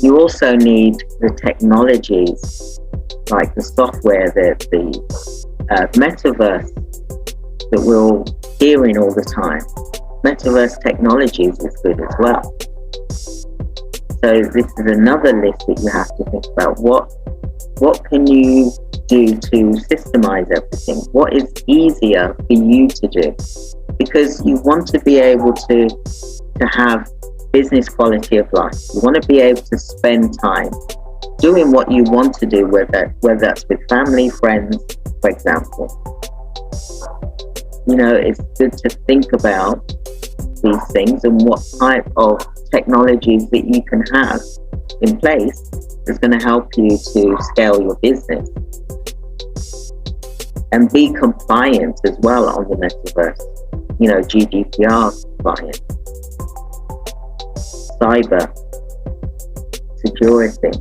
You also need the technologies, like the software, the metaverse that we're all hearing all the time. Metaverse technologies is good as well. So this is another list that you have to think about. What can you do to systemize everything? What is easier for you to do? Because you want to be able to have business quality of life. You want to be able to spend time doing what you want to do, whether that's with family, friends, for example. You know, it's good to think about these things and what type of technologies that you can have in place is going to help you to scale your business and be compliant as well on the metaverse. You know, GDPR compliant, cyber security.